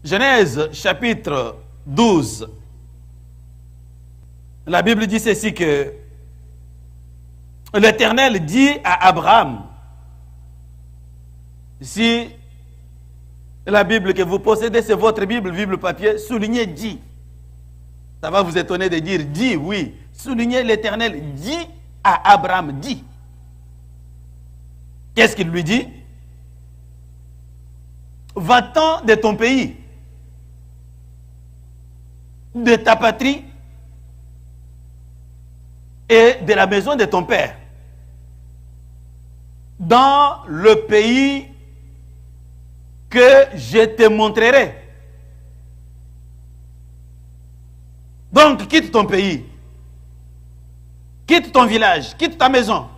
Genèse chapitre 12. La Bible dit ceci que l'Éternel dit à Abraham, si la Bible que vous possédez, c'est votre Bible, Bible papier, soulignez dit. Ça va vous étonner de dire dit, oui. Soulignez l'Éternel dit à Abraham, dit. Qu'est-ce qu'il lui dit? Va-t'en de ton pays, de ta patrie et de la maison de ton père, dans le pays que je te montrerai. Donc, quitte ton pays, quitte ton village, quitte ta maison.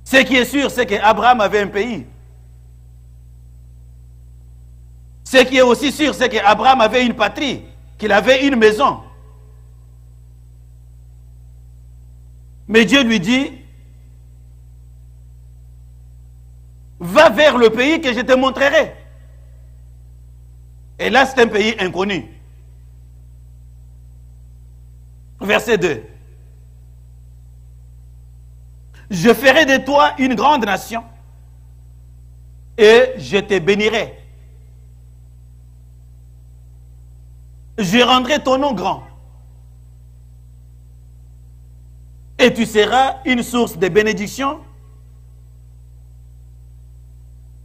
Ce qui est sûr, c'est qu'Abraham avait un pays. Ce qui est aussi sûr, c'est qu'Abraham avait une patrie, qu'il avait une maison. Mais Dieu lui dit, va vers le pays que je te montrerai. Et là, c'est un pays inconnu. Verset 2. Je ferai de toi une grande nation et je te bénirai. Je rendrai ton nom grand. Et tu seras une source de bénédiction.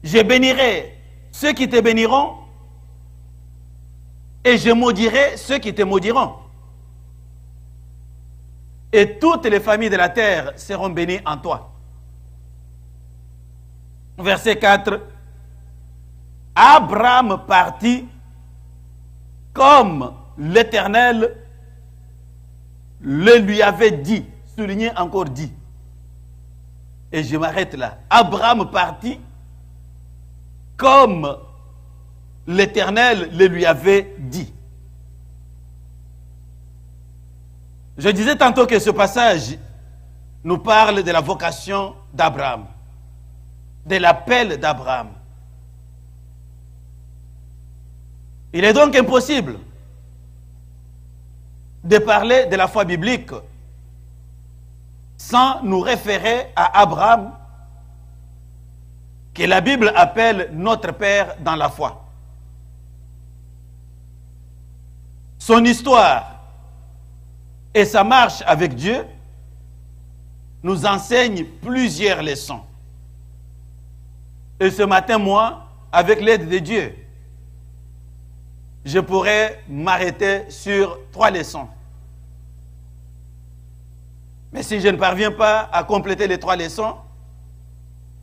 Je bénirai ceux qui te béniront et je maudirai ceux qui te maudiront. Et toutes les familles de la terre seront bénies en toi. Verset 4. Abraham partit comme l'Éternel le lui avait dit. Souligné encore dit. Et je m'arrête là. Abraham partit comme l'Éternel le lui avait dit. Je disais tantôt que ce passage nous parle de la vocation d'Abraham, de l'appel d'Abraham. Il est donc impossible de parler de la foi biblique sans nous référer à Abraham, que la Bible appelle notre Père dans la foi. Son histoire et sa marche avec Dieu nous enseignent plusieurs leçons. Et ce matin, moi, avec l'aide de Dieu, je pourrais m'arrêter sur 3 leçons. Mais si je ne parviens pas à compléter les 3 leçons,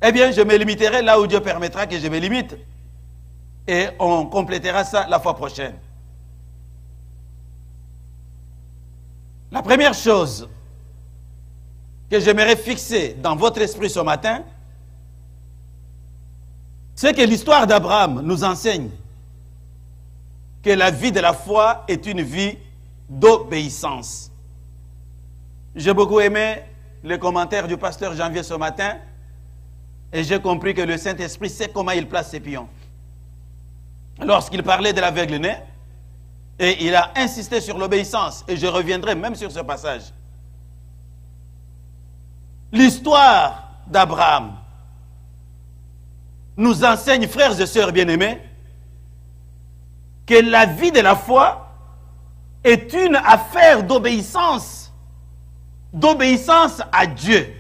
eh bien, je me limiterai là où Dieu permettra que je me limite. Et on complétera ça la fois prochaine. La première chose que j'aimerais fixer dans votre esprit ce matin, c'est que l'histoire d'Abraham nous enseigne que la vie de la foi est une vie d'obéissance. J'ai beaucoup aimé les commentaires du pasteur Janvier ce matin et j'ai compris que le Saint-Esprit sait comment il place ses pions. Lorsqu'il parlait de l'aveugle-né, et il a insisté sur l'obéissance, et je reviendrai même sur ce passage. L'histoire d'Abraham nous enseigne, frères et sœurs bien-aimés, que la vie de la foi est une affaire d'obéissance à Dieu.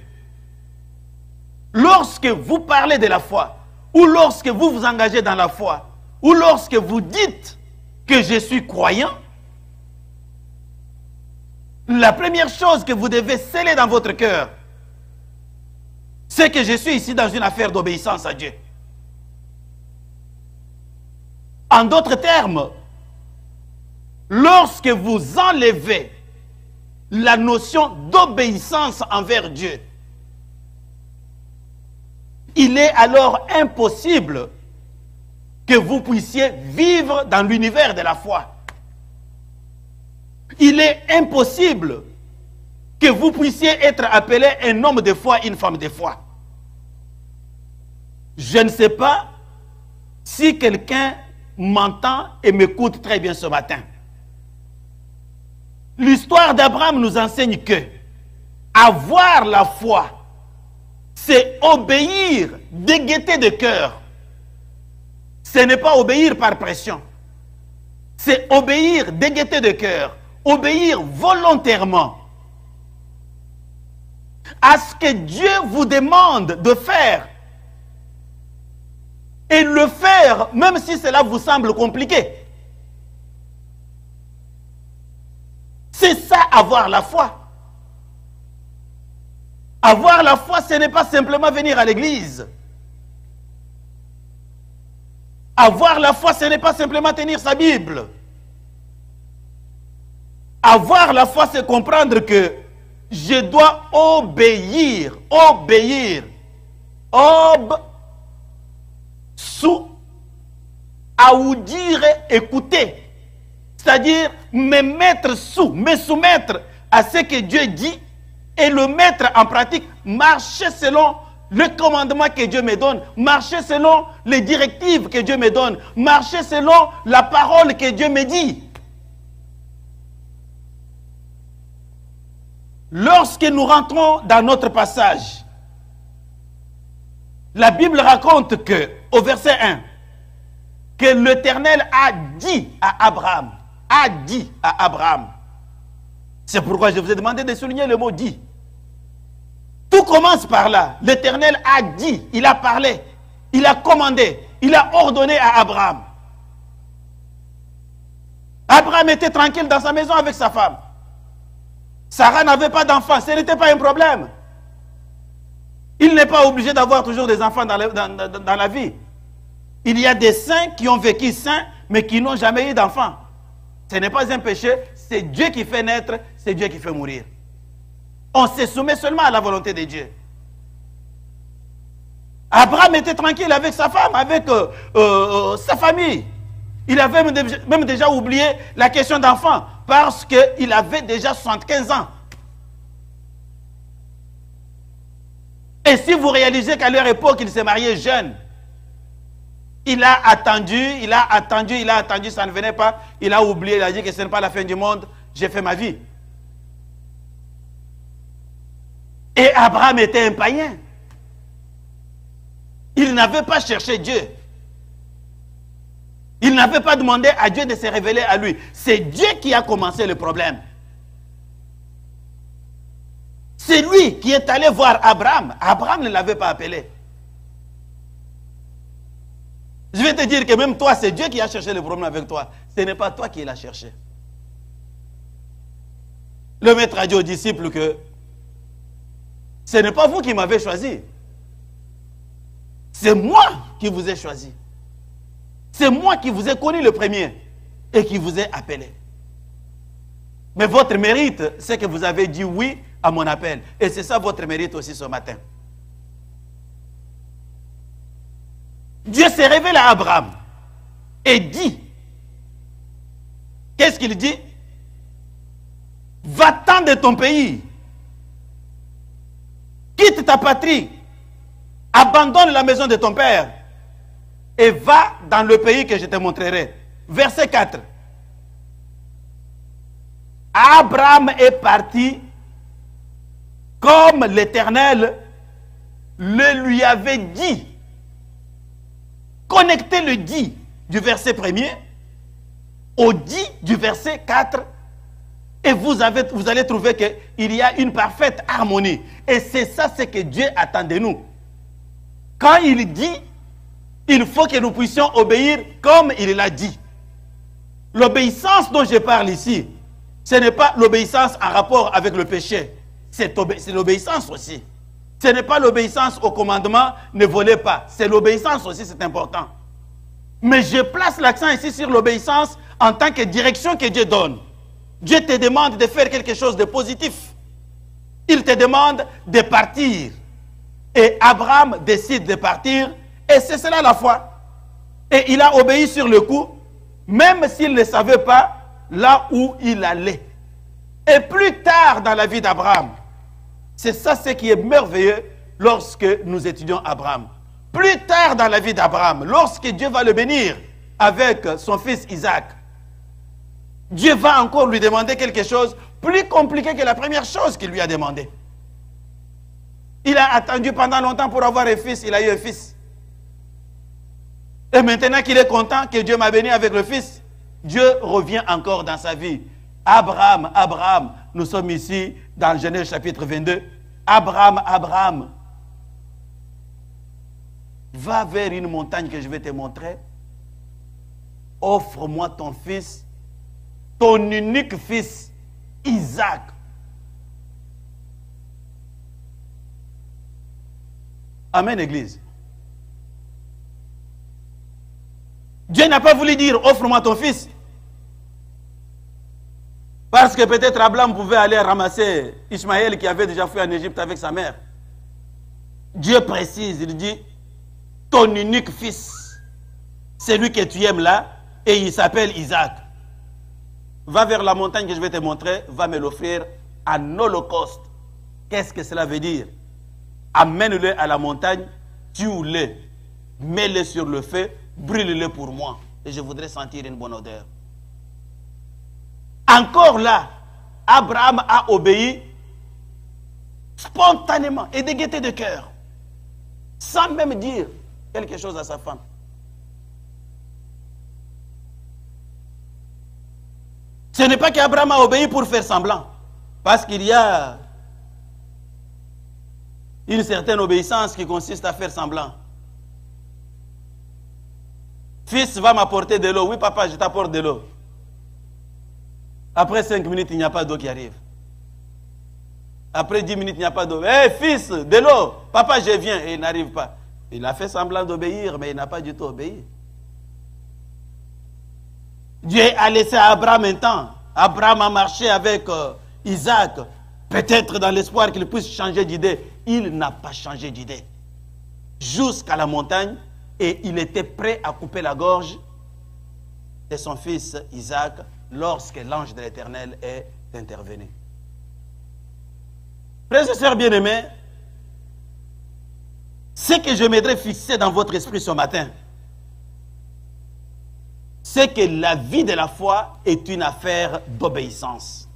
Lorsque vous parlez de la foi, ou lorsque vous vous engagez dans la foi, ou lorsque vous dites que je suis croyant, la première chose que vous devez sceller dans votre cœur, c'est que je suis ici dans une affaire d'obéissance à Dieu. En d'autres termes, lorsque vous enlevez la notion d'obéissance envers Dieu, il est alors impossible que vous puissiez vivre dans l'univers de la foi. Il est impossible que vous puissiez être appelé un homme de foi, une femme de foi. Je ne sais pas Si quelqu'un m'entend et m'écoute très bien ce matin, l'histoire d'Abraham nous enseigne que avoir la foi, c'est obéir de gaieté de cœur. Ce n'est pas obéir par pression. C'est obéir de gaieté de cœur. Obéir volontairement à ce que Dieu vous demande de faire. Et le faire, même si cela vous semble compliqué. C'est ça, avoir la foi. Avoir la foi, ce n'est pas simplement venir à l'église. Avoir la foi, ce n'est pas simplement tenir sa Bible. Avoir la foi, c'est comprendre que je dois obéir. Obéir. Sous audire, écouter. C'est-à-dire me soumettre à ce que Dieu dit et le mettre en pratique, marcher selon le commandement que Dieu me donne, marcher selon les directives que Dieu me donne, marcher selon la parole que Dieu me dit. Lorsque nous rentrons dans notre passage, la Bible raconte que, au verset 1, que l'Éternel a dit à Abraham, c'est pourquoi je vous ai demandé de souligner le mot dit. Tout commence par là. L'Éternel a dit, il a parlé, il a commandé, il a ordonné à Abraham. Abraham était tranquille dans sa maison avec sa femme. Sarah n'avait pas d'enfant, ce n'était pas un problème. Il n'est pas obligé d'avoir toujours des enfants dans la vie. Il y a des saints qui ont vécu saints, mais qui n'ont jamais eu d'enfants. Ce n'est pas un péché, c'est Dieu qui fait naître, c'est Dieu qui fait mourir. On se soumet seulement à la volonté de Dieu. Abraham était tranquille avec sa femme, avec sa famille. Il avait même déjà oublié la question d'enfant, parce qu'il avait déjà 75 ans. Et si vous réalisez qu'à leur époque, il s'est marié jeune, il a attendu, ça ne venait pas, il a oublié, il a dit que ce n'est pas la fin du monde, j'ai fait ma vie. Et Abraham était un païen. Il n'avait pas cherché Dieu. Il n'avait pas demandé à Dieu de se révéler à lui. C'est Dieu qui a commencé le problème. C'est lui qui est allé voir Abraham. Abraham ne l'avait pas appelé. Je vais te dire que même toi, c'est Dieu qui a cherché le problème avec toi. Ce n'est pas toi qui l'as cherché. Le maître a dit aux disciples que ce n'est pas vous qui m'avez choisi. C'est moi qui vous ai choisi. C'est moi qui vous ai connu le premier et qui vous ai appelé. Mais votre mérite, c'est que vous avez dit oui à mon appel. Et c'est ça votre mérite aussi ce matin. Dieu s'est révélé à Abraham et dit, qu'est-ce qu'il dit? Va-t'en de ton pays, quitte ta patrie, abandonne la maison de ton père et va dans le pays que je te montrerai. Verset 4. Abraham est parti comme l'Éternel le lui avait dit. Connectez le dit du verset 1er au dit du verset 4 et vous allez trouver qu'il y a une parfaite harmonie. Et c'est ça ce que Dieu attend de nous. Quand il dit, il faut que nous puissions obéir comme il l'a dit. L'obéissance dont je parle ici, ce n'est pas l'obéissance en rapport avec le péché. C'est l'obéissance aussi. Ce n'est pas l'obéissance au commandement, ne volez pas. C'est l'obéissance aussi, c'est important. Mais je place l'accent ici sur l'obéissance en tant que direction que Dieu donne. Dieu te demande de faire quelque chose de positif. Il te demande de partir. Et Abraham décide de partir. Et c'est cela la foi. Et il a obéi sur le coup, même s'il ne savait pas là où il allait. Et plus tard dans la vie d'Abraham, c'est ça ce qui est merveilleux lorsque nous étudions Abraham. Plus tard dans la vie d'Abraham, lorsque Dieu va le bénir avec son fils Isaac, Dieu va encore lui demander quelque chose plus compliqué que la première chose qu'il lui a demandé. Il a attendu pendant longtemps pour avoir un fils, il a eu un fils. Et maintenant qu'il est content que Dieu m'a béni avec le fils, Dieu revient encore dans sa vie. Abraham, Abraham, nous sommes ici dans Genèse chapitre 22. Abraham, Abraham, va vers une montagne que je vais te montrer. Offre-moi ton fils, ton unique fils, Isaac. Amen, Église. Dieu n'a pas voulu dire offre-moi ton fils. Parce que peut-être Abraham pouvait aller ramasser Ismaël qui avait déjà fui en Égypte avec sa mère. Dieu précise, il dit ton unique fils, celui que tu aimes là, et il s'appelle Isaac. Va vers la montagne que je vais te montrer, va me l'offrir en holocauste. Qu'est-ce que cela veut dire? Amène-le à la montagne, tue-le, mets-le sur le feu, brûle-le pour moi, et je voudrais sentir une bonne odeur. Encore là, Abraham a obéi spontanément et de gaieté de cœur, sans même dire quelque chose à sa femme. Ce n'est pas qu'Abraham a obéi pour faire semblant, parce qu'il y a une certaine obéissance qui consiste à faire semblant. Fils va m'apporter de l'eau. Oui, papa, je t'apporte de l'eau. Après 5 minutes, il n'y a pas d'eau qui arrive. Après 10 minutes, il n'y a pas d'eau. Hé, fils, de l'eau. Papa, je viens. Et il n'arrive pas. Il a fait semblant d'obéir, mais il n'a pas du tout obéi. Dieu a laissé à Abraham un temps. Abraham a marché avec Isaac, peut-être dans l'espoir qu'il puisse changer d'idée. Il n'a pas changé d'idée. Jusqu'à la montagne, et il était prêt à couper la gorge de son fils Isaac lorsque l'ange de l'Éternel est intervenu. Frères et sœurs bien-aimés, ce que je m'aimerais fixer dans votre esprit ce matin, c'est que la vie de la foi est une affaire d'obéissance.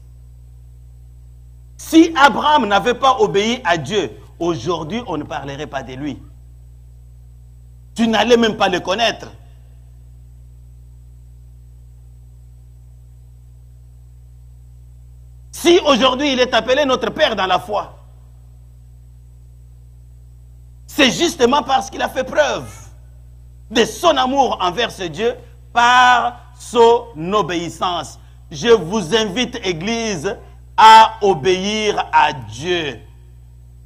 Si Abraham n'avait pas obéi à Dieu, aujourd'hui on ne parlerait pas de lui. Tu n'allais même pas le connaître. Si aujourd'hui il est appelé notre Père dans la foi, c'est justement parce qu'il a fait preuve de son amour envers ce Dieu par son obéissance. Je vous invite, Église, à obéir à Dieu.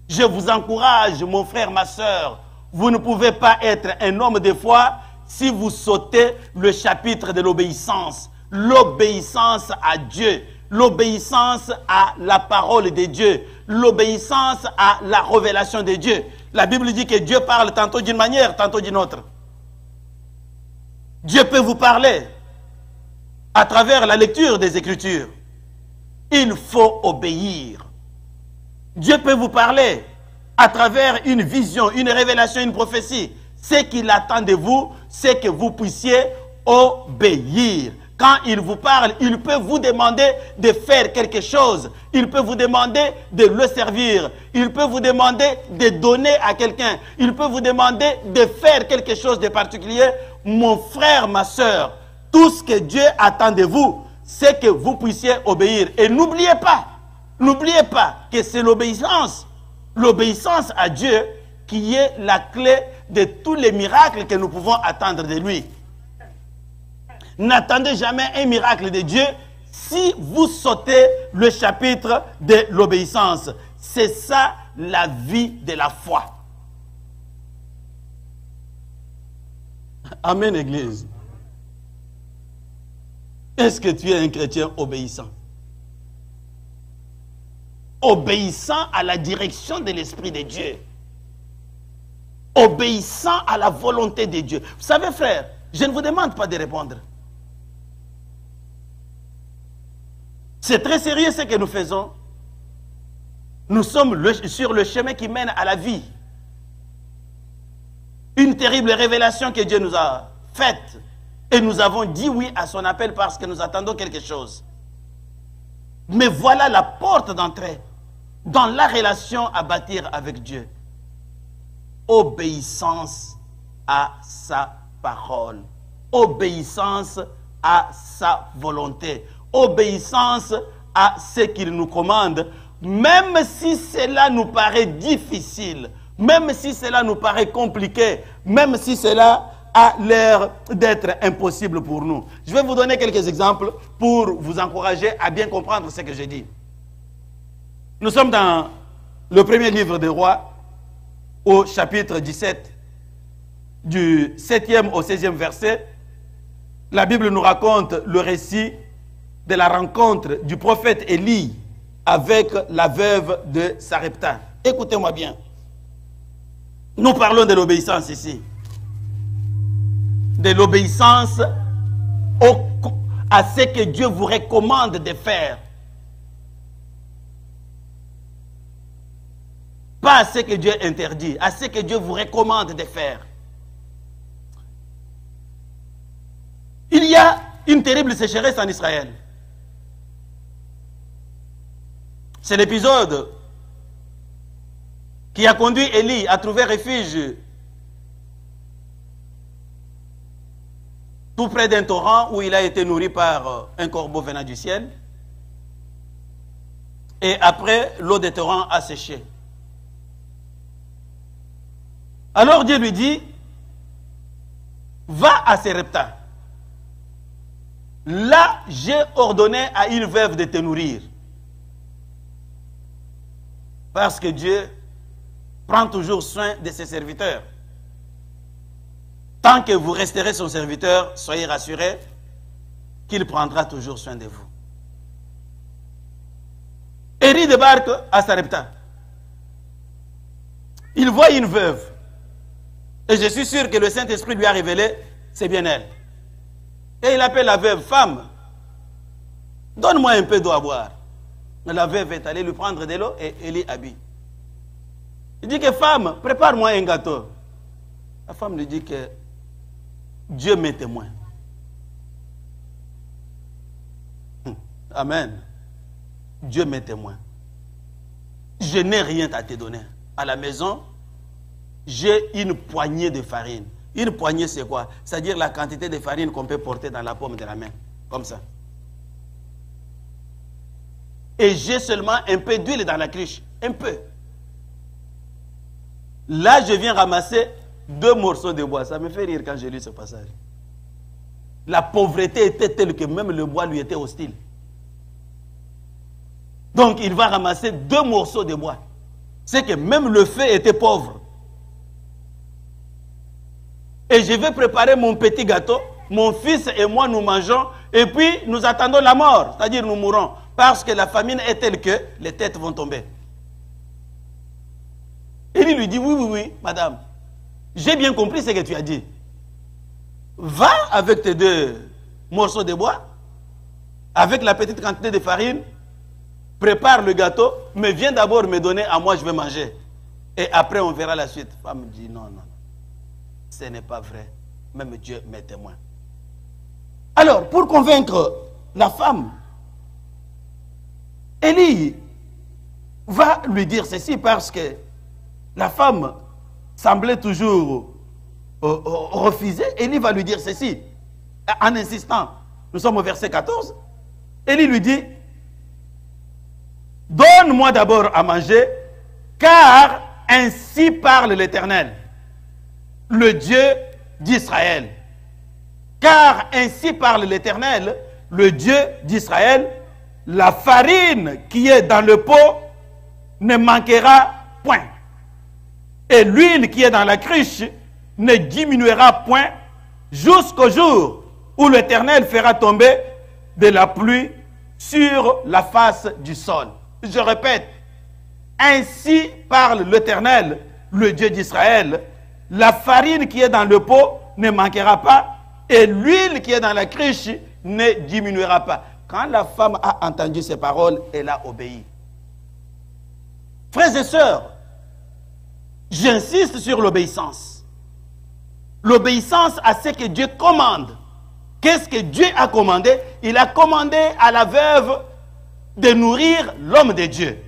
Je vous encourage, mon frère, ma soeur, vous ne pouvez pas être un homme de foi si vous sautez le chapitre de l'obéissance. L'obéissance à Dieu, l'obéissance à la parole de Dieu, l'obéissance à la révélation de Dieu. La Bible dit que Dieu parle tantôt d'une manière, tantôt d'une autre. Dieu peut vous parler à travers la lecture des Écritures. Il faut obéir. Dieu peut vous parler à travers une vision, une révélation, une prophétie. Ce qu'il attend de vous, c'est que vous puissiez obéir. Quand il vous parle, il peut vous demander de faire quelque chose. Il peut vous demander de le servir. Il peut vous demander de donner à quelqu'un. Il peut vous demander de faire quelque chose de particulier. Mon frère, ma soeur, tout ce que Dieu attend de vous, c'est que vous puissiez obéir. Et n'oubliez pas que c'est l'obéissance à Dieu qui est la clé de tous les miracles que nous pouvons attendre de lui. N'attendez jamais un miracle de Dieu si vous sautez le chapitre de l'obéissance. C'est ça la vie de la foi. Amen, Église. Est-ce que tu es un chrétien obéissant? Obéissant à la direction de l'Esprit de Dieu. Obéissant à la volonté de Dieu. Vous savez, frère, je ne vous demande pas de répondre. C'est très sérieux ce que nous faisons. Nous sommes sur le chemin qui mène à la vie. Une terrible révélation que Dieu nous a faite. Et nous avons dit oui à son appel parce que nous attendons quelque chose. Mais voilà la porte d'entrée dans la relation à bâtir avec Dieu. Obéissance à sa parole. Obéissance à sa volonté. Obéissance à ce qu'il nous commande, même si cela nous paraît difficile, même si cela nous paraît compliqué, même si cela a l'air d'être impossible pour nous. Je vais vous donner quelques exemples pour vous encourager à bien comprendre ce que je dis. Nous sommes dans le premier livre des Rois, au chapitre 17, du 7e au 16e verset. La Bible nous raconte le récit de la rencontre du prophète Élie avec la veuve de Sarepta. Écoutez-moi bien. Nous parlons de l'obéissance ici. De l'obéissance à ce que Dieu vous recommande de faire. Pas à ce que Dieu interdit, à ce que Dieu vous recommande de faire. Il y a une terrible sécheresse en Israël. C'est l'épisode qui a conduit Élie à trouver refuge tout près d'un torrent où il a été nourri par un corbeau venant du ciel. Et après, l'eau des torrents a séché. Alors Dieu lui dit, va à Sarepta. Là, j'ai ordonné à une veuve de te nourrir. Parce que Dieu prend toujours soin de ses serviteurs. Tant que vous resterez son serviteur, soyez rassurés qu'il prendra toujours soin de vous. Élie débarque à Sarepta. Il voit une veuve. Et je suis sûr que le Saint-Esprit lui a révélé, c'est bien elle. Et il appelle la veuve, femme, donne-moi un peu d'eau à boire. La veuve est allée lui prendre de l'eau et Élie habille. Il dit que femme, prépare-moi un gâteau. La femme lui dit que Dieu m'est témoin. Amen. Dieu m'est témoin. Je n'ai rien à te donner. À la maison, j'ai une poignée de farine. Une poignée, c'est quoi? C'est-à-dire la quantité de farine qu'on peut porter dans la paume de la main. Comme ça. Et j'ai seulement un peu d'huile dans la cruche. Un peu. Là, je viens ramasser 2 morceaux de bois. Ça me fait rire quand j'ai lu ce passage. La pauvreté était telle que même le bois lui était hostile. Donc, il va ramasser 2 morceaux de bois. C'est que même le feu était pauvre. Et je vais préparer mon petit gâteau. Mon fils et moi, nous mangeons. Et puis, nous attendons la mort. C'est-à-dire, nous mourrons. Parce que la famine est telle que les têtes vont tomber. Élie lui dit, oui, madame. J'ai bien compris ce que tu as dit. Va avec tes 2 morceaux de bois, avec la petite quantité de farine, prépare le gâteau, mais viens d'abord me donner à moi, je vais manger. Et après, on verra la suite. La femme dit, non, ce n'est pas vrai. Même Dieu m'est témoin. Alors, pour convaincre la femme, Élie va lui dire ceci parce que la femme semblait toujours refuser. Élie va lui dire ceci en insistant. Nous sommes au verset 14. Élie lui dit, donne-moi d'abord à manger, car ainsi parle l'Éternel, le Dieu d'Israël. Car ainsi parle l'Éternel, le Dieu d'Israël, la farine qui est dans le pot ne manquera point. Et l'huile qui est dans la cruche ne diminuera point jusqu'au jour où l'Éternel fera tomber de la pluie sur la face du sol. Je répète, ainsi parle l'Éternel, le Dieu d'Israël, la farine qui est dans le pot ne manquera pas et l'huile qui est dans la cruche ne diminuera pas. Quand la femme a entendu ces paroles, elle a obéi. Frères et sœurs, j'insiste sur l'obéissance. l'obéissance à ce que Dieu commande. Qu'est-ce que Dieu a commandé? Il a commandé à la veuve de nourrir l'homme de Dieu.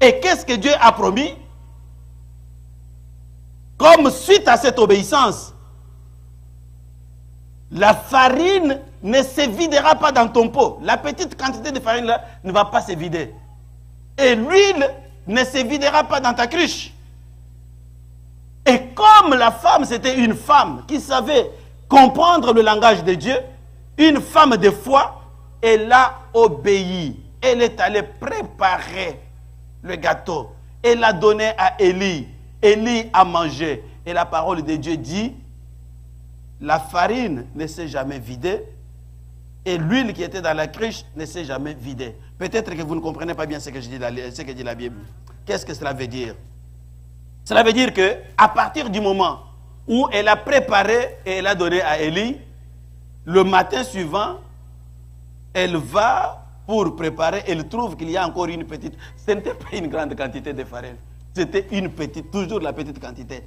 Et qu'est-ce que Dieu a promis? Comme suite à cette obéissance, la farine ne se videra pas dans ton pot. La petite quantité de farine là ne va pas se vider. Et l'huile ne se videra pas dans ta cruche. Et comme la femme, c'était une femme qui savait comprendre le langage de Dieu, une femme de foi, elle a obéi. Elle est allée préparer le gâteau. Elle l'a donné à Élie. Élie a mangé. Et la parole de Dieu dit, la farine ne s'est jamais vidée et l'huile qui était dans la cruche ne s'est jamais vidée. Peut-être que vous ne comprenez pas bien ce que dit la Bible. Qu'est-ce que cela veut dire? Cela veut dire qu'à partir du moment où elle a préparé et elle a donné à Élie, le matin suivant, elle va pour préparer, elle trouve qu'il y a encore une petite... Ce n'était pas une grande quantité de farine. C'était une petite, toujours la petite quantité.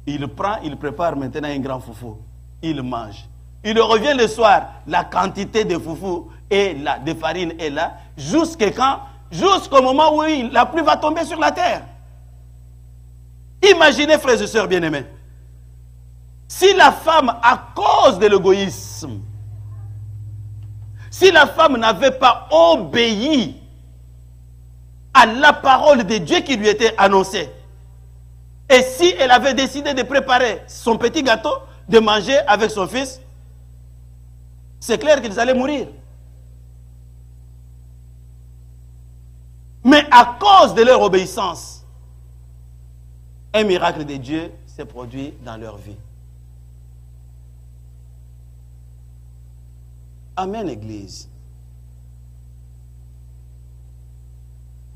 Il prend, il prépare maintenant un grand foufou. Il mange. Il revient le soir, la quantité de foufou est là, de farine est là, jusqu'au moment où la pluie va tomber sur la terre. Imaginez, frères et sœurs bien-aimés, si la femme, à cause de l'égoïsme, si la femme n'avait pas obéi à la parole de Dieu qui lui était annoncée, et si elle avait décidé de préparer son petit gâteau, de manger avec son fils, c'est clair qu'ils allaient mourir. Mais à cause de leur obéissance, un miracle de Dieu s'est produit dans leur vie. Amen, Église.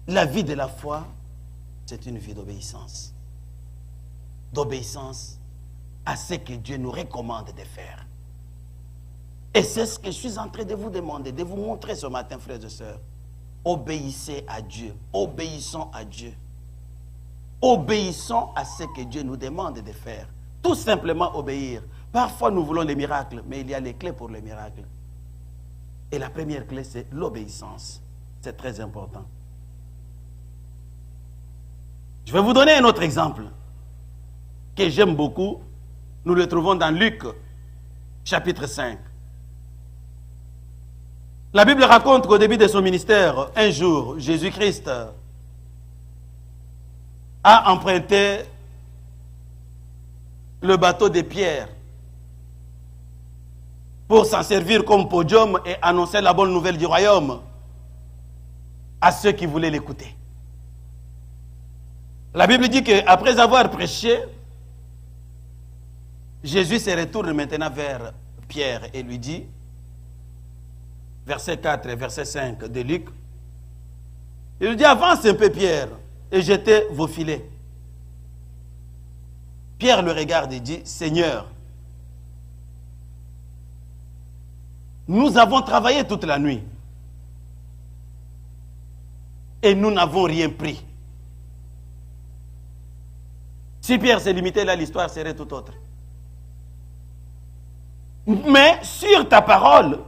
La vie de la foi, c'est une vie d'obéissance. D'obéissance à ce que Dieu nous recommande de faire. Et c'est ce que je suis en train de vous demander, de vous montrer ce matin, frères et sœurs. Obéissez à Dieu. Obéissons à Dieu. Obéissons à ce que Dieu nous demande de faire. Tout simplement obéir. Parfois, nous voulons les miracles, mais il y a les clés pour les miracles. Et la première clé, c'est l'obéissance. C'est très important. Je vais vous donner un autre exemple que j'aime beaucoup. Nous le trouvons dans Luc, chapitre 5. La Bible raconte qu'au début de son ministère, un jour, Jésus-Christ a emprunté le bateau de Pierre pour s'en servir comme podium et annoncer la bonne nouvelle du royaume à ceux qui voulaient l'écouter. La Bible dit qu'après avoir prêché, Jésus se retourne maintenant vers Pierre et lui dit, verset 4 et verset 5 de Luc, il lui dit, avance un peu Pierre et jetez vos filets. Pierre le regarde et dit, Seigneur, nous avons travaillé toute la nuit et nous n'avons rien pris. Si Pierre s'est limité là, l'histoire serait tout autre. Mais sur ta parole,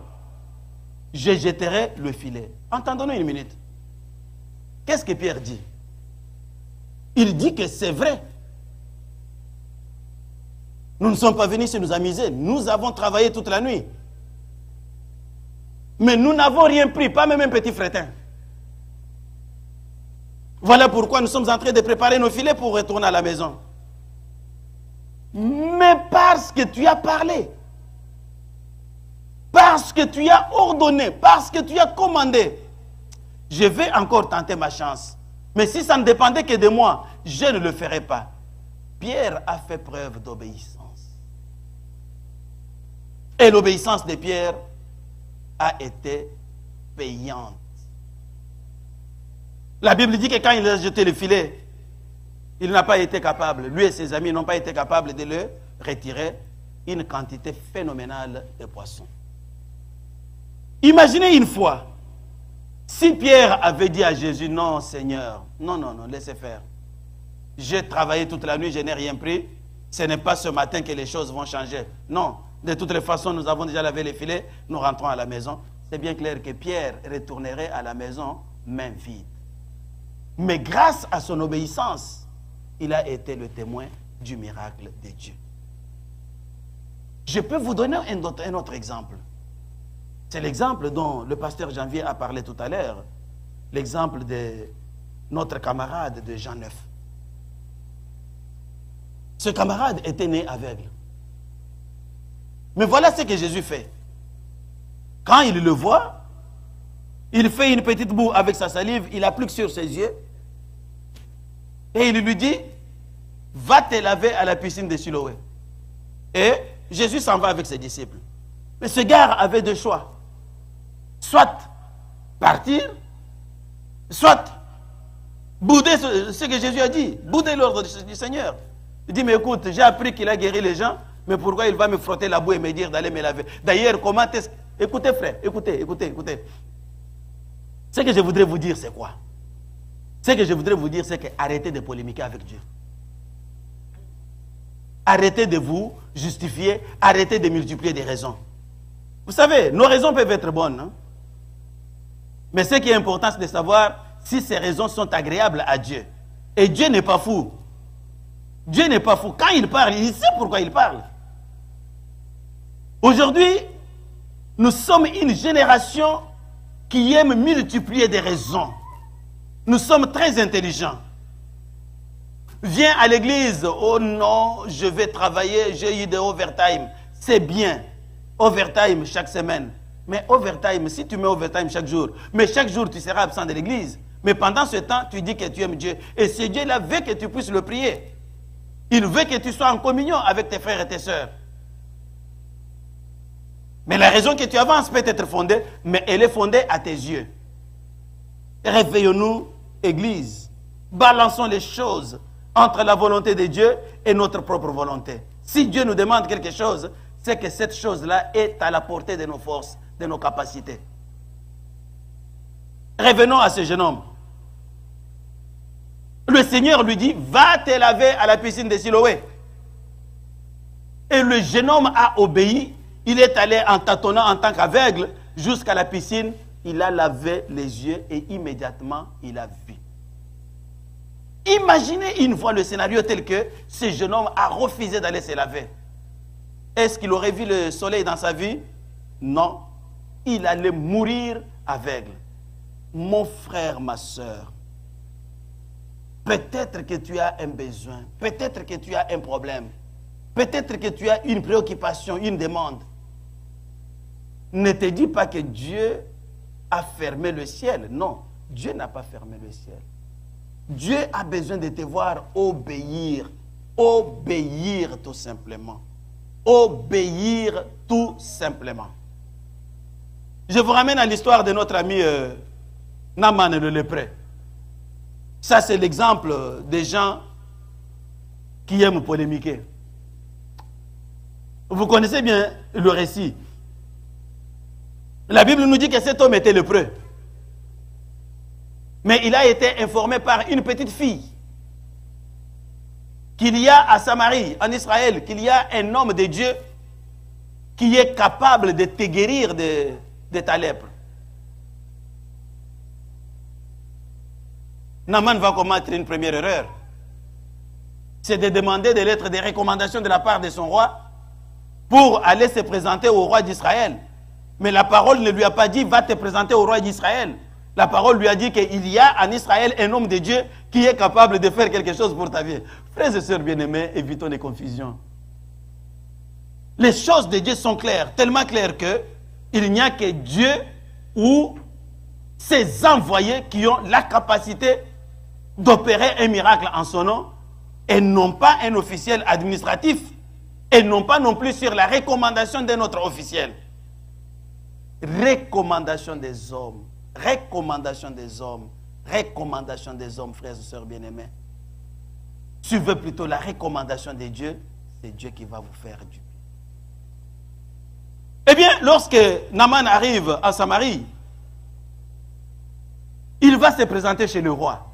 je jetterai le filet. Entendons-nous une minute. Qu'est-ce que Pierre dit? Il dit que c'est vrai. Nous ne sommes pas venus ici nous amuser. Nous avons travaillé toute la nuit. Mais nous n'avons rien pris, pas même un petit fretin. Voilà pourquoi nous sommes en train de préparer nos filets pour retourner à la maison. Mais parce que tu as parlé, parce que tu as ordonné, parce que tu as commandé, je vais encore tenter ma chance. Mais si ça ne dépendait que de moi, je ne le ferais pas. Pierre a fait preuve d'obéissance. Et l'obéissance de Pierre a été payante. La Bible dit que quand il a jeté le filet, il n'a pas été capable, lui et ses amis n'ont pas été capables de le retirer une quantité phénoménale de poissons. Imaginez une fois, si Pierre avait dit à Jésus, non Seigneur, non, laissez faire. J'ai travaillé toute la nuit, je n'ai rien pris. ce n'est pas ce matin que les choses vont changer. Non, de toutes les façons, nous avons déjà lavé les filets, nous rentrons à la maison. C'est bien clair que Pierre retournerait à la maison main vide. Mais grâce à son obéissance, il a été le témoin du miracle de Dieu. Je peux vous donner un autre exemple. C'est l'exemple dont le pasteur Janvier a parlé tout à l'heure. L'exemple de notre camarade de Jean 9. Ce camarade était né aveugle. Mais voilà ce que Jésus fait. Quand il le voit, il fait une petite boue avec sa salive, il applique sur ses yeux et il lui dit, va te laver à la piscine de Siloé. Et Jésus s'en va avec ses disciples. Mais ce gars avait deux choix. Soit partir, soit bouder ce que Jésus a dit, bouder l'ordre du Seigneur. Il dit, mais écoute, j'ai appris qu'il a guéri les gens, mais pourquoi il va me frotter la boue et me dire d'aller me laver? D'ailleurs, comment est-ce... Écoutez frère, écoutez. Ce que je voudrais vous dire, c'est quoi? Ce que je voudrais vous dire, c'est que arrêtez de polémiquer avec Dieu. Arrêtez de vous justifier, arrêtez de multiplier des raisons. Vous savez, nos raisons peuvent être bonnes, hein? Mais ce qui est important, c'est de savoir si ces raisons sont agréables à Dieu. Et Dieu n'est pas fou. Dieu n'est pas fou. Quand il parle, il sait pourquoi il parle. Aujourd'hui, nous sommes une génération qui aime multiplier des raisons. Nous sommes très intelligents. Viens à l'église, oh non, je vais travailler, j'ai eu de overtime. C'est bien, overtime chaque semaine. Mais overtime, si tu mets overtime chaque jour, mais chaque jour tu seras absent de l'église. Mais pendant ce temps, tu dis que tu aimes Dieu. Et ce Dieu-là veut que tu puisses le prier. Il veut que tu sois en communion avec tes frères et tes sœurs. Mais la raison que tu avances peut être fondée, mais elle est fondée à tes yeux. Réveillons-nous, Église. Balançons les choses entre la volonté de Dieu et notre propre volonté. Si Dieu nous demande quelque chose, c'est que cette chose-là est à la portée de nos forces, de nos capacités. Revenons à ce jeune homme. Le Seigneur lui dit, va te laver à la piscine de Siloé. Et le jeune homme a obéi. Il est allé en tâtonnant en tant qu'aveugle jusqu'à la piscine. Il a lavé les yeux et immédiatement il a vu. Imaginez une fois le scénario tel que ce jeune homme a refusé d'aller se laver. Est-ce qu'il aurait vu le soleil dans sa vie? Non. Il allait mourir aveugle. Mon frère, ma soeur, peut-être que tu as un besoin, peut-être que tu as un problème, peut-être que tu as une préoccupation, une demande. Ne te dis pas que Dieu a fermé le ciel. Non, Dieu n'a pas fermé le ciel. Dieu a besoin de te voir obéir. Obéir tout simplement. Obéir tout simplement. Je vous ramène à l'histoire de notre ami Naaman le lépreux. Ça, c'est l'exemple des gens qui aiment polémiquer. Vous connaissez bien le récit. La Bible nous dit que cet homme était lépreux. Mais il a été informé par une petite fille qu'il y a à Samarie, en Israël, qu'il y a un homme de Dieu qui est capable de te guérir de ta lèpre. Naaman va commettre une première erreur. C'est de demander des lettres de recommandation de la part de son roi pour aller se présenter au roi d'Israël. Mais la parole ne lui a pas dit, va te présenter au roi d'Israël. La parole lui a dit qu'il y a en Israël un homme de Dieu qui est capable de faire quelque chose pour ta vie. Frères et sœurs bien-aimés, évitons les confusions. Les choses de Dieu sont claires, tellement claires qu'il n'y a que Dieu ou ses envoyés qui ont la capacité d'opérer un miracle en son nom et non pas un officiel administratif et non pas non plus sur la recommandation d'un autre officiel. Recommandation des hommes. Recommandation des hommes. Recommandation des hommes, frères et sœurs bien-aimés. Suivez plutôt la recommandation de Dieu. C'est Dieu qui va vous faire du bien. Eh bien, lorsque Naaman arrive à Samarie, il va se présenter chez le roi.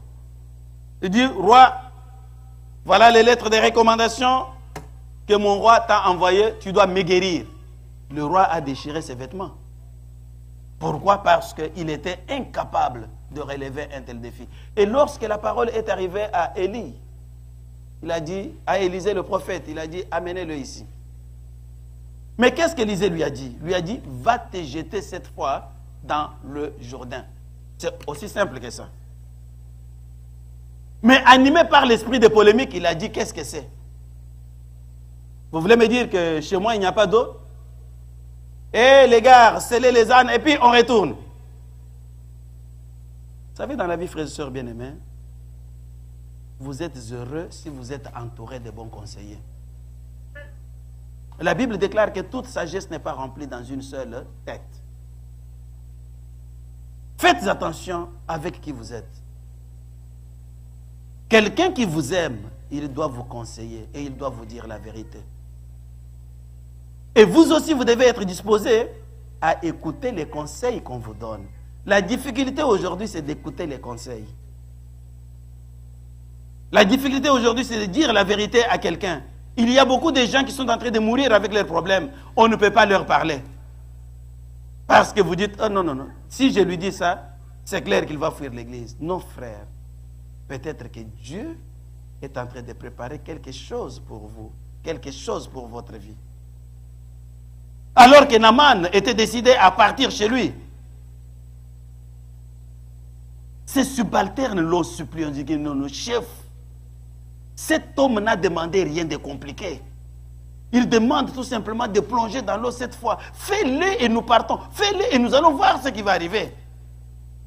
Il dit, roi, voilà les lettres de recommandation. que mon roi t'a envoyé, tu dois me guérir. Le roi a déchiré ses vêtements. Pourquoi? Parce qu'il était incapable de relever un tel défi. Et lorsque la parole est arrivée à Élie, il a dit à Élisée le prophète, il a dit amenez-le ici. Mais qu'est-ce qu'Élisée lui a dit? Il lui a dit va te jeter cette fois dans le Jourdain. C'est aussi simple que ça. Mais animé par l'esprit de polémique, il a dit qu'est-ce que c'est? Vous voulez me dire que chez moi il n'y a pas d'eau? Eh les gars, scellez les ânes et puis on retourne. Vous savez, dans la vie, frères et sœurs bien-aimés, vous êtes heureux si vous êtes entouré de bons conseillers. La Bible déclare que toute sagesse n'est pas remplie dans une seule tête. Faites attention avec qui vous êtes. Quelqu'un qui vous aime, il doit vous conseiller et il doit vous dire la vérité. Et vous aussi, vous devez être disposé à écouter les conseils qu'on vous donne. La difficulté aujourd'hui, c'est d'écouter les conseils. La difficulté aujourd'hui, c'est de dire la vérité à quelqu'un. Il y a beaucoup de gens qui sont en train de mourir avec leurs problèmes. On ne peut pas leur parler. Parce que vous dites, oh non, non, non. Si je lui dis ça, c'est clair qu'il va fuir l'église. Non, frère. Peut-être que Dieu est en train de préparer quelque chose pour vous. Quelque chose pour votre vie. Alors que Naaman était décidé à partir chez lui. Ses subalternes l'ont supplié. On dit que non, non, chef, cet homme n'a demandé rien de compliqué. Il demande tout simplement de plonger dans l'eau cette fois. Fais-le et nous partons. Fais-le et nous allons voir ce qui va arriver.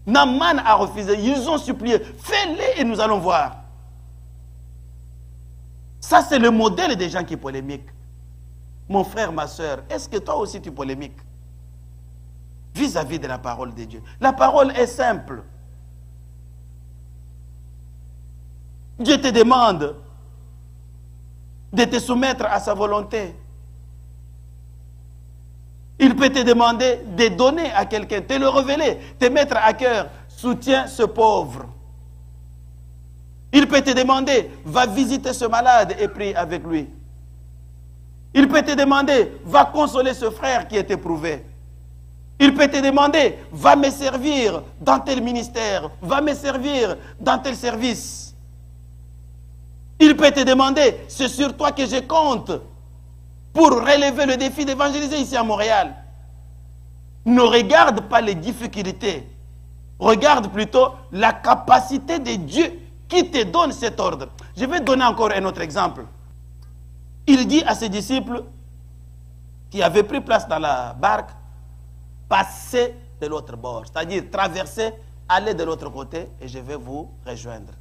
Naaman a refusé. Ils ont supplié. Fais-le et nous allons voir. Ça, c'est le modèle des gens qui polémiquent. Mon frère, ma soeur, est-ce que toi aussi tu polémiques vis-à-vis de la parole de Dieu? La parole est simple. Dieu te demande de te soumettre à sa volonté. Il peut te demander de donner à quelqu'un, te le révéler, te mettre à cœur. Soutiens ce pauvre. Il peut te demander, va visiter ce malade et prie avec lui. Il peut te demander, va consoler ce frère qui est éprouvé. Il peut te demander, va me servir dans tel ministère, va me servir dans tel service. Il peut te demander, c'est sur toi que je compte pour relever le défi d'évangéliser ici à Montréal. Ne regarde pas les difficultés, regarde plutôt la capacité de Dieu qui te donne cet ordre. Je vais donner encore un autre exemple. Il dit à ses disciples qui avaient pris place dans la barque, passez de l'autre bord, c'est-à-dire traversez, allez de l'autre côté et je vais vous rejoindre.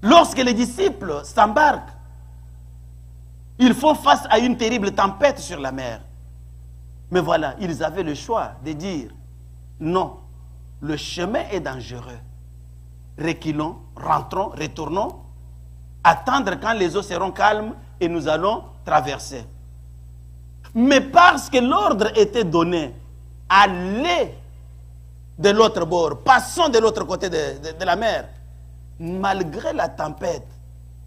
Lorsque les disciples s'embarquent, ils font face à une terrible tempête sur la mer. Mais voilà, ils avaient le choix de dire, non, le chemin est dangereux. Reculons, rentrons, retournons, attendre quand les eaux seront calmes et nous allons traverser. Mais parce que l'ordre était donné, allez de l'autre bord, passons de l'autre côté de la mer. Malgré la tempête,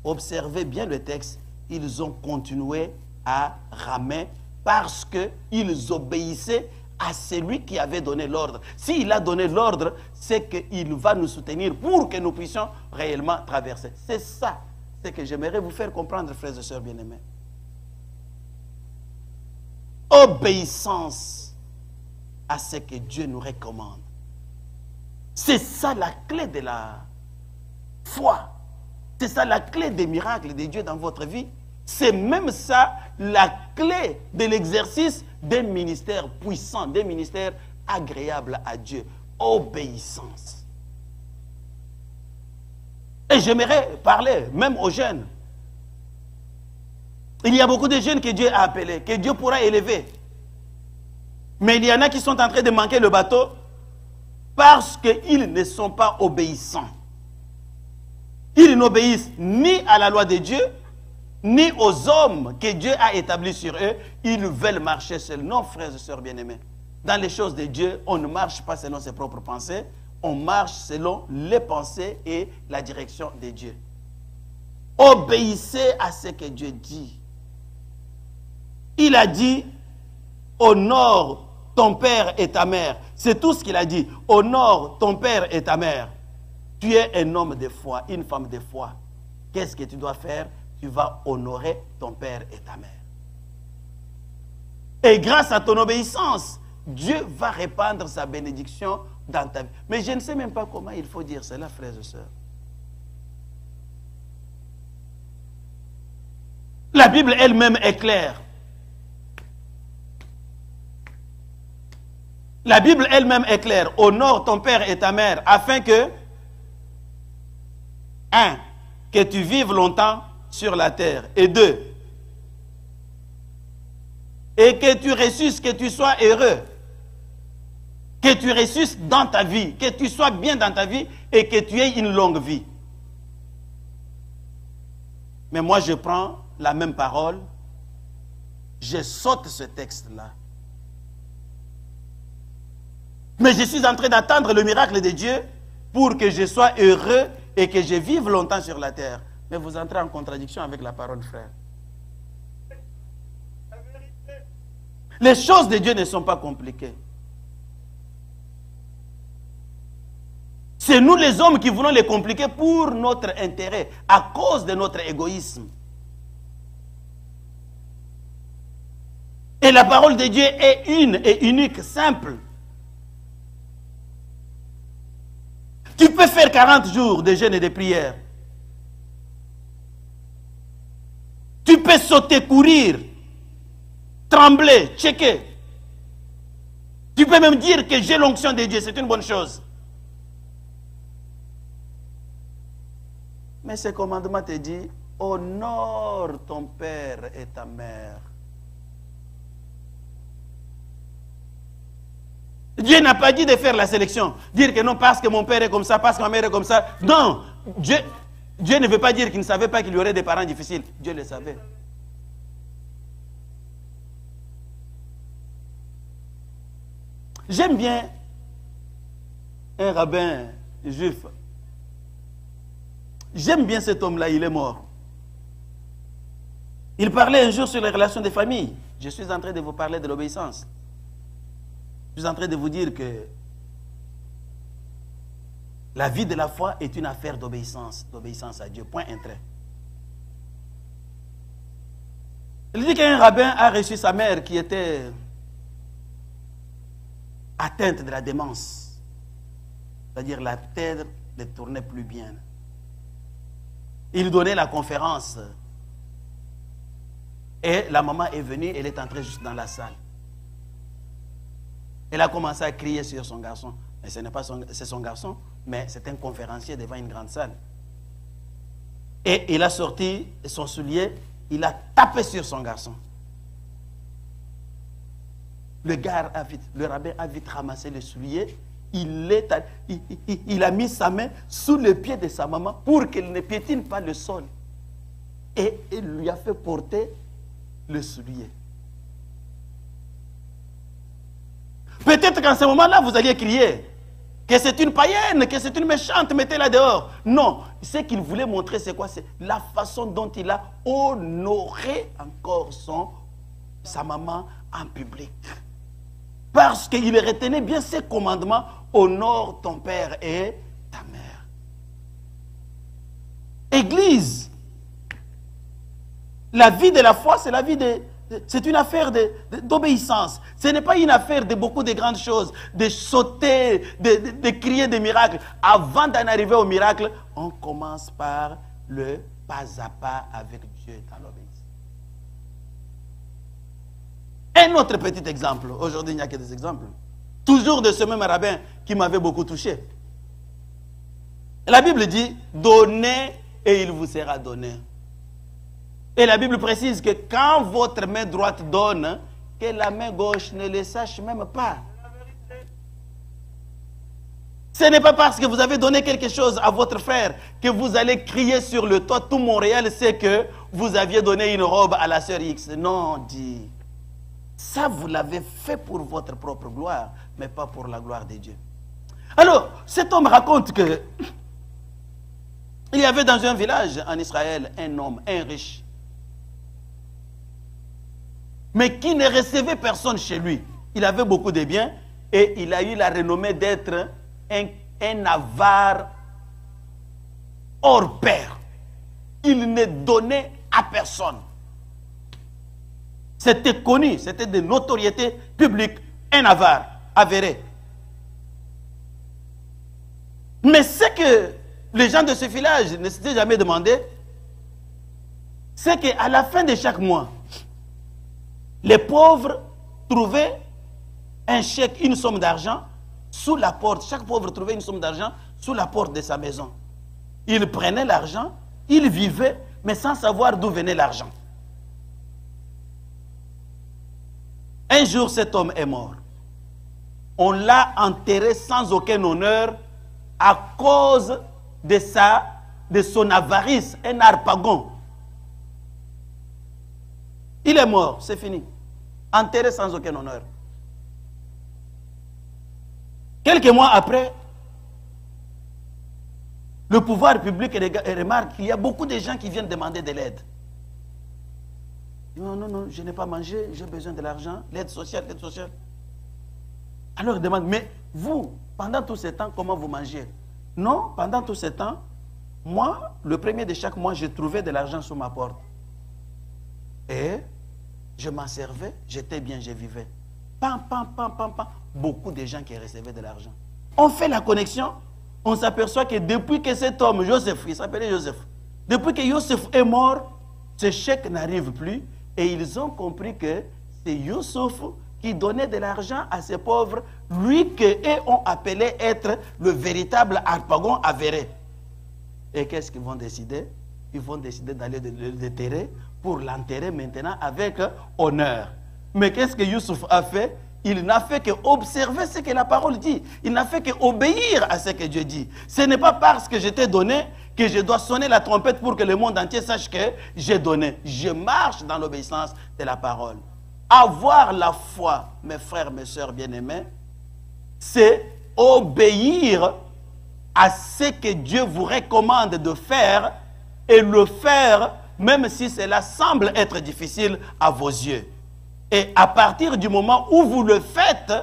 observez bien le texte, ils ont continué à ramer parce qu'ils obéissaient à celui qui avait donné l'ordre. S'il a donné l'ordre, c'est qu'il va nous soutenir pour que nous puissions réellement traverser. C'est ça, c'est que j'aimerais vous faire comprendre, frères et sœurs bien-aimés. Obéissance à ce que Dieu nous recommande. C'est ça la clé de la foi. C'est ça la clé des miracles de Dieu dans votre vie. C'est même ça la clé de l'exercice d'un ministère puissant, d'un ministère agréable à Dieu. Obéissance. Et j'aimerais parler même aux jeunes. Il y a beaucoup de jeunes que Dieu a appelés, que Dieu pourra élever. Mais il y en a qui sont en train de manquer le bateau parce qu'ils ne sont pas obéissants. Ils n'obéissent ni à la loi de Dieu, ni aux hommes que Dieu a établis sur eux. Ils veulent marcher seuls. Non, frères et sœurs bien-aimés. Dans les choses de Dieu, on ne marche pas selon ses propres pensées. On marche selon les pensées et la direction de Dieu. Obéissez à ce que Dieu dit. Il a dit, honore ton père et ta mère. C'est tout ce qu'il a dit. Honore ton père et ta mère. Tu es un homme de foi, une femme de foi. Qu'est-ce que tu dois faire? Tu vas honorer ton père et ta mère. Et grâce à ton obéissance, Dieu va répandre sa bénédiction dans ta vie. Mais je ne sais même pas comment il faut dire cela, frères et sœurs. La Bible elle-même est claire. La Bible elle-même est claire. Honore ton père et ta mère afin que, un, que tu vives longtemps sur la terre. Et deux, et que tu ressuscites, que tu sois heureux. Que tu ressuscites dans ta vie. Que tu sois bien dans ta vie et que tu aies une longue vie. Mais moi je prends la même parole. Je saute ce texte-là. Mais je suis en train d'attendre le miracle de Dieu pour que je sois heureux et que je vive longtemps sur la terre. Mais vous entrez en contradiction avec la parole, frère. Les choses de Dieu ne sont pas compliquées. C'est nous les hommes qui voulons les compliquer pour notre intérêt, à cause de notre égoïsme. Et la parole de Dieu est une et unique, simple. Tu peux faire 40 jours de jeûne et de prière. Tu peux sauter, courir, trembler, checker. Tu peux même dire que j'ai l'onction de Dieu, c'est une bonne chose. Mais ce commandement te dit, honore ton père et ta mère. Dieu n'a pas dit de faire la sélection. Dire que non, parce que mon père est comme ça, parce que ma mère est comme ça. Non, Dieu ne veut pas dire qu'il ne savait pas qu'il y aurait des parents difficiles. Dieu le savait. J'aime bien un rabbin juif. J'aime bien cet homme-là, il est mort. Il parlait un jour sur les relations des familles. Je suis en train de vous parler de l'obéissance. Je suis en train de vous dire que la vie de la foi est une affaire d'obéissance à Dieu. Point intérêt. Il dit qu'un rabbin a reçu sa mère qui était atteinte de la démence. C'est-à-dire la tête ne tournait plus bien. Il donnait la conférence. Et la maman est venue, elle est entrée juste dans la salle. Elle a commencé à crier sur son garçon. Mais ce n'est pas son garçon, mais c'est un conférencier devant une grande salle. Et il a sorti son soulier, il a tapé sur son garçon. Le rabbin a vite ramassé le soulier. Il a mis sa main sous le pied de sa maman pour qu'elle ne piétine pas le sol. Et il lui a fait porter le soulier. Peut-être qu'en ce moment-là, vous alliez crier que c'est une païenne, que c'est une méchante, mettez-la dehors. Non, ce qu'il voulait montrer, c'est quoi? C'est la façon dont il a honoré encore sa maman en public. Parce qu'il retenait bien ses commandements, honore ton père et ta mère. Église, la vie de la foi, c'est la vie c'est une affaire d'obéissance. Ce n'est pas une affaire de beaucoup de grandes choses, de sauter, de crier des miracles. Avant d'en arriver au miracle, on commence par le pas à pas avec Dieu dans l'obéissance. Un autre petit exemple, aujourd'hui il n'y a que des exemples, toujours de ce même rabbin qui m'avait beaucoup touché. La Bible dit, donnez et il vous sera donné. Et la Bible précise que quand votre main droite donne, que la main gauche ne le sache même pas. Ce n'est pas parce que vous avez donné quelque chose à votre frère que vous allez crier sur le toit. Tout Montréal sait que vous aviez donné une robe à la sœur X. Non, dit. Ça, vous l'avez fait pour votre propre gloire, mais pas pour la gloire de Dieu. Alors, cet homme raconte que Il y avait dans un village en Israël un homme, un riche, mais qui ne recevait personne chez lui. Il avait beaucoup de biens et il a eu la renommée d'être un avare hors pair. Il ne donnait à personne. C'était connu, c'était de notoriété publique, un avare avéré. Mais ce que les gens de ce village ne s'étaient jamais demandé, c'est qu'à la fin de chaque mois, les pauvres trouvaient un chèque, une somme d'argent sous la porte. Chaque pauvre trouvait une somme d'argent sous la porte de sa maison. Il prenait l'argent, il vivait, mais sans savoir d'où venait l'argent. Un jour, cet homme est mort. On l'a enterré sans aucun honneur à cause de son avarice, un harpagon. Il est mort, c'est fini. Enterré sans aucun honneur. Quelques mois après, le pouvoir public remarque qu'il y a beaucoup de gens qui viennent demander de l'aide. Non, non, non, je n'ai pas mangé, j'ai besoin de l'argent, l'aide sociale, l'aide sociale. Alors il demande, mais vous, pendant tout ce temps, comment vous mangez? Non, pendant tout ce temps, moi, le premier de chaque mois, je trouvais de l'argent sous ma porte. Et je m'en servais, j'étais bien, je vivais. Pam, pam, pam, pam, pam. Beaucoup de gens qui recevaient de l'argent. On fait la connexion, on s'aperçoit que depuis que cet homme, Joseph, il s'appelait Joseph, depuis que Joseph est mort, ce chèque n'arrive plus et ils ont compris que c'est Joseph qui donnait de l'argent à ces pauvres, lui qu'eux ont appelé être le véritable harpagon avéré. Et qu'est-ce qu'ils vont décider? Ils vont décider d'aller le déterrer pour l'enterrer maintenant avec honneur. Mais qu'est-ce que Youssouf a fait? Il n'a fait qu'observer ce que la parole dit. Il n'a fait qu'obéir à ce que Dieu dit. Ce n'est pas parce que je t'ai donné que je dois sonner la trompette pour que le monde entier sache que j'ai donné. Je marche dans l'obéissance de la parole. Avoir la foi, mes frères, mes sœurs bien-aimés, c'est obéir à ce que Dieu vous recommande de faire et le faire même si cela semble être difficile à vos yeux. Et à partir du moment où vous le faites,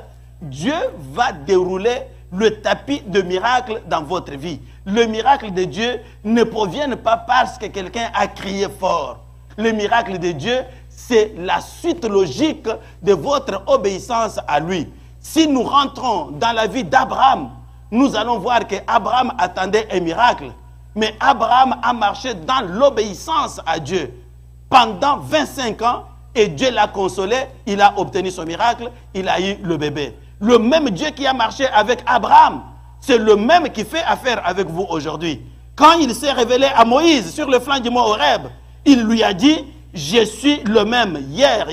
Dieu va dérouler le tapis de miracles dans votre vie. Le miracle de Dieu ne provient pas parce que quelqu'un a crié fort. Le miracle de Dieu, c'est la suite logique de votre obéissance à lui. Si nous rentrons dans la vie d'Abraham, nous allons voir qu'Abraham attendait un miracle. Mais Abraham a marché dans l'obéissance à Dieu pendant 25 ans et Dieu l'a consolé, il a obtenu son miracle, il a eu le bébé. Le même Dieu qui a marché avec Abraham, c'est le même qui fait affaire avec vous aujourd'hui. Quand il s'est révélé à Moïse sur le flanc du mont Horeb, il lui a dit, je suis le même hier.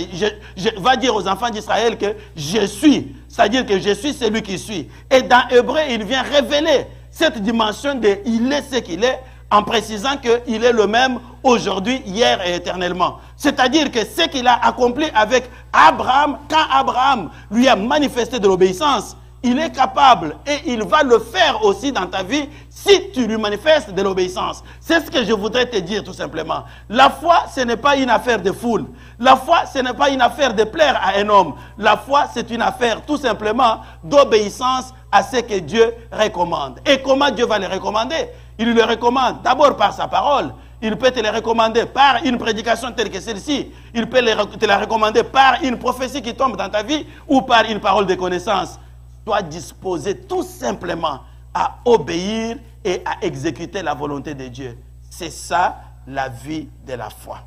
Je vais dire aux enfants d'Israël que je suis, c'est-à-dire que je suis celui qui suis. Et dans Hébreu, il vient révéler cette dimension de il est ce qu'il est, en précisant qu'il est le même aujourd'hui, hier et éternellement. C'est-à-dire que ce qu'il a accompli avec Abraham, quand Abraham lui a manifesté de l'obéissance, il est capable et il va le faire aussi dans ta vie si tu lui manifestes de l'obéissance. C'est ce que je voudrais te dire tout simplement. La foi, ce n'est pas une affaire de foule. La foi, ce n'est pas une affaire de plaire à un homme. La foi, c'est une affaire tout simplement d'obéissance à ce que Dieu recommande. Et comment Dieu va le recommander? Il le recommande d'abord par sa parole. Il peut te le recommander par une prédication telle que celle-ci. Il peut te la recommander par une prophétie qui tombe dans ta vie ou par une parole de connaissance. Sois disposé tout simplement à obéir et à exécuter la volonté de Dieu. C'est ça la vie de la foi.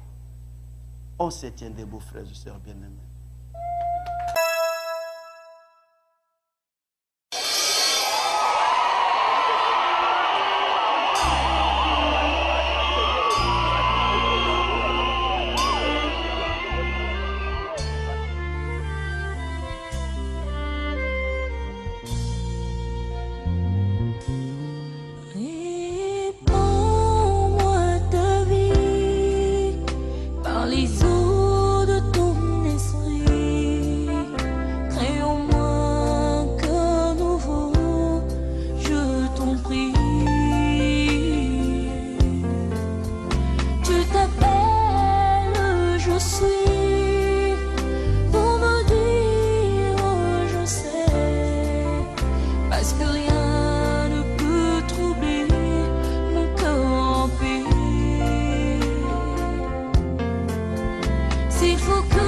On se tient debout, frères et sœurs bien-aimés. Les eaux de ton esprit. il faut que